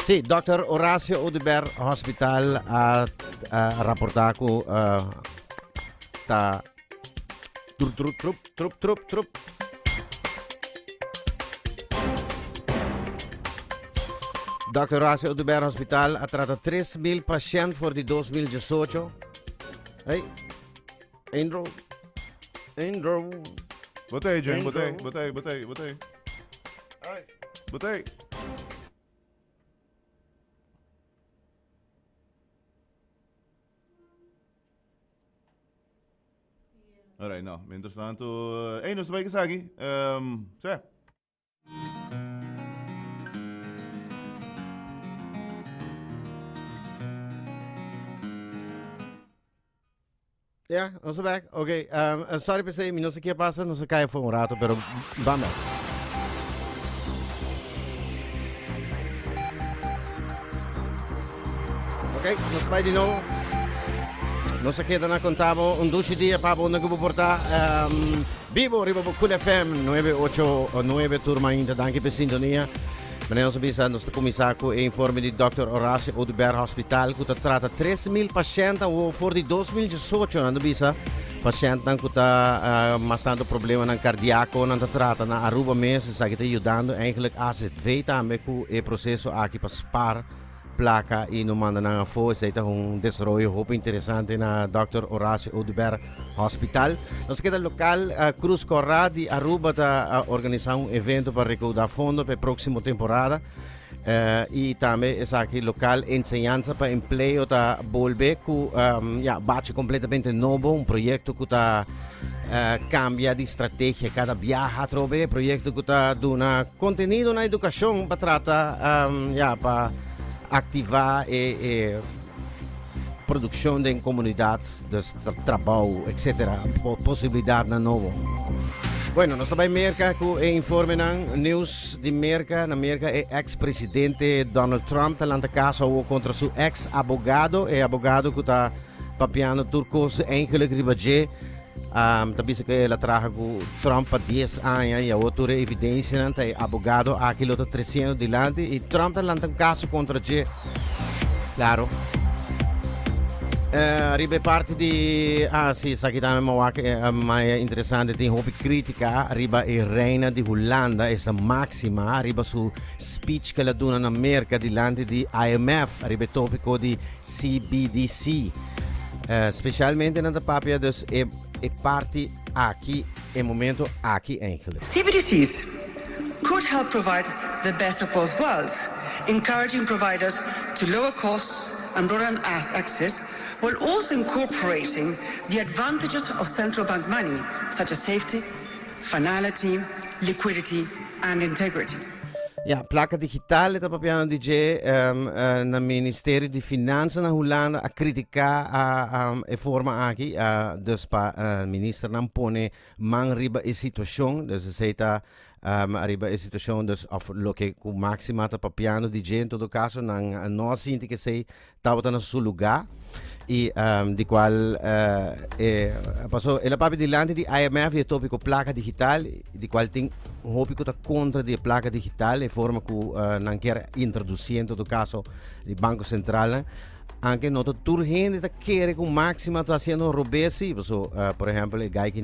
Sì, Dr. Horacio Oduber Hospital ha rapportato ta trup. Dr. Horacio Oduber Hospital ha trattato 3.000 pazienti for di 2018. Hey, Indro. Botei, Jane, Indro. botei. Botei. Alright, no, mientras tanto, nos vai que sagi. Sì. Ja, non so back. Ok, sorry per se non so che passa, non so che fa un rato, però vamos. Ok, non so di nuovo. Non so che da contavo un 12 giorni per una che porta vivo arrivo con FM 989 turma in danke per sintonia. Meneer onze bisa nos comissario e informe di Dr. Horacio Oduber Hospital que trata 3.000 pacientes voor die 2018 na bisa paciente que tá passando problema na cardíaco na trata na Aruba mês está que ajudando eigenlijk as het weet também que o processo aqui para spar placa e no manda na força está desarrollo hope interessante na Dr. Horacio Oduber Hospital. Nós queda local Cruz Corra de Aruba está organizar evento para recaudar fundo para a próxima temporada. E também é aqui local enseñanza para emprego tá volver com bate completamente novo projeto que tá cambia de estratégia cada viaja trove projeto que tá dando conteúdo na educação para tratar para ativar e produção de comunidades de trabalho etc possibilidade na novo. Bueno, nós também merca que informe ng news de merca na merca é ex-presidente Donald Trump talanta caso contra seu ex-abogado e abogado que está papiando turcos eigenlijk ribaje tabi que ela traga com Trump há 10 anos e a outra evidência é abogado aquilo está 300 dilante e Trump talanta caso contra je claro. Ribe parte di sì, sa che ma è interessante tem hobby critica riba e reina di Hollanda è massima riba su speech che la dona in America di landi di IMF ribe topico di CBDC specialmente nella papia dus e parti aqui e momento aqui eigenlijk. CBDCs could help provide the best of both worlds, encouraging providers to lower costs and broaden access, while also incorporating the advantages of central bank money, such as safety, finality, liquidity, and integrity. Ja, placa digitale da papiano DJ na Ministerio di Finanza na Hollanda a critica e forma aqui dus pa minister não pone man riba e situação dus aceita arriba a situação dus of lo que com máxima ta papiano DJ em todo caso não nós sinto que sei tava no seu lugar e di qual passou ela papi di lante di IMF e topico placa digital di qual tem hopico da contra di placa digital e forma que não quer introduzir em todo caso di Banco Central anche noto turgente da querer com máxima está sendo robesi por exemplo el gai que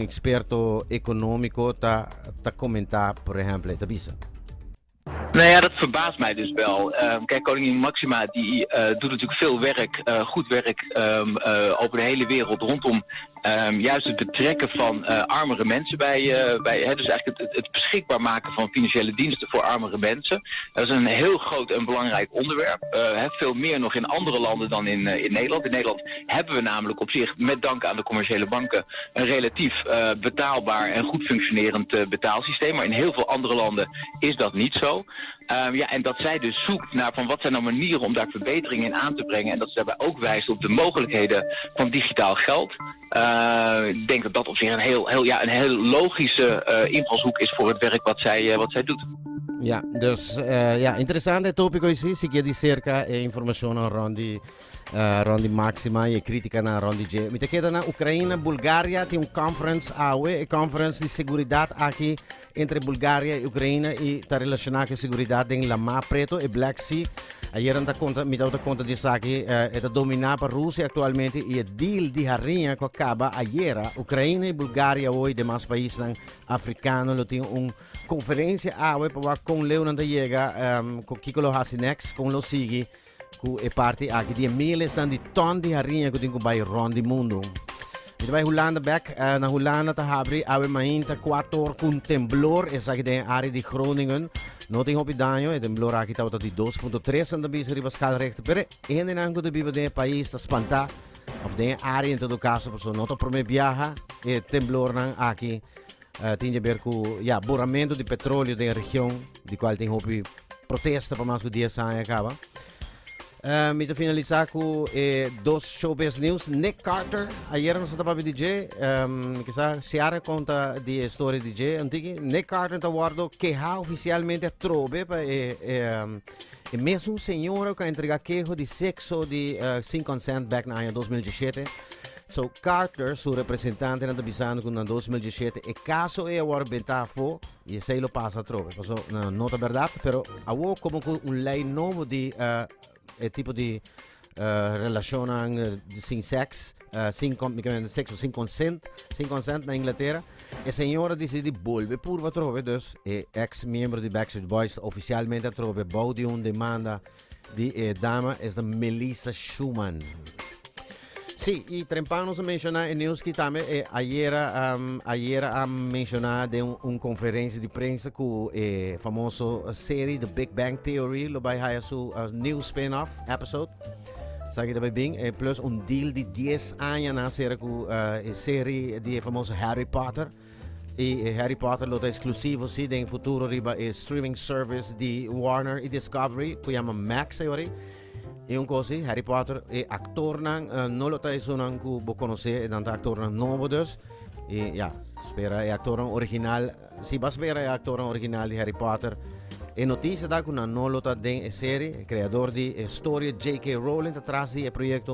experto econômico tá comentar por exemplo da bisa. Nou ja, dat verbaast mij dus wel. Kijk, koningin Maxima die doet natuurlijk veel werk, goed werk over de hele wereld rondom juist het betrekken van armere mensen bij dus eigenlijk het beschikbaar maken van financiële diensten voor armere mensen. Dat is een heel groot en belangrijk onderwerp. Veel meer nog in andere landen dan in Nederland. In Nederland hebben we namelijk op zich, met dank aan de commerciële banken, een relatief betaalbaar en goed functionerend betaalsysteem. Maar in heel veel andere landen is dat niet zo. En dat zij dus zoekt naar van wat zijn nou manieren om daar verbeteringen in aan te brengen. En dat ze daarbij ook wijst op de mogelijkheden van digitaal geld. Ik denk dat dat op zich een heel logische invalshoek is voor het werk wat zij doet. Ja, dus interessante topico is, si chiede circa informazione rondi Maxima e critica na rondi G. Mi te chiede na Ucraina, Bulgaria, tem conference awe, conference di seguridad aqui entre Bulgaria e Ucraina e ta relacionar com seguridad em la Mar Preto e Black Sea. Ayer mi dá conta disso aqui, é dominar para a Rússia atualmente e o deal de harinha que acaba ayer. Ucraina e Bulgária hoje, demais países africanos, tem conferência para com Leonardo Yega, com Kiko Hasinex, com lo Sigi, com a parte aqui de miles de ton de harinha que tem que vai rond do mundo. E vai Holanda back, na Holanda ta habri, awe mainta 4 com temblor, essa aqui tem área de Groningen. Não tem hobby danho, e temblor aqui está de 2.3 na bisa riba escala recta, pero en ango de biba de país ta spanta, of de área em todo caso, pessoa não ta prome viaja, e temblor nan aqui tinha a ver com boramento de petróleo da região, de qual tem hobby protesta para mais que o dia sai acaba. Me te finalizar com dois showbiz news. Nick Carter, ayer nós estava DJ, que sa Ciara conta de história DJ antiga. Nick Carter está guardo que oficialmente trobe para e mesmo senhor que entrega queijo de sexo de sem consent back na ano 2017. So Carter, seu representante, está avisando que em 2017 e caso agora betafo e sei lo passa trobe. Então não é verdade, pero há como lei novo de tipo de relação sem sexo, sem consent na Inglaterra. E a senhora decide volver por trove, dus ex-membro de Backstreet Boys oficialmente trove, bouw de demanda de dama é da Melissa Schumann. Sim, e trempamos a mencionar em news que também ayer a mencionar de conferência de prensa com a famosa série The Big Bang Theory, lo vai haver su new spin-off episode. Sabe que bem, plus deal de 10 anos na série com a série de famoso Harry Potter. E Harry Potter lo tá exclusivo sim, em futuro riba streaming service de Warner e Discovery, que chama Max agora. E coisa, Harry Potter é actor não lo tá isso não que vou conhecer, é actor novo dus. E espera é actor original, se vas espera é actor original de Harry Potter. E notícia da que não lo tá den série, criador de história J.K. Rowling atrás de projeto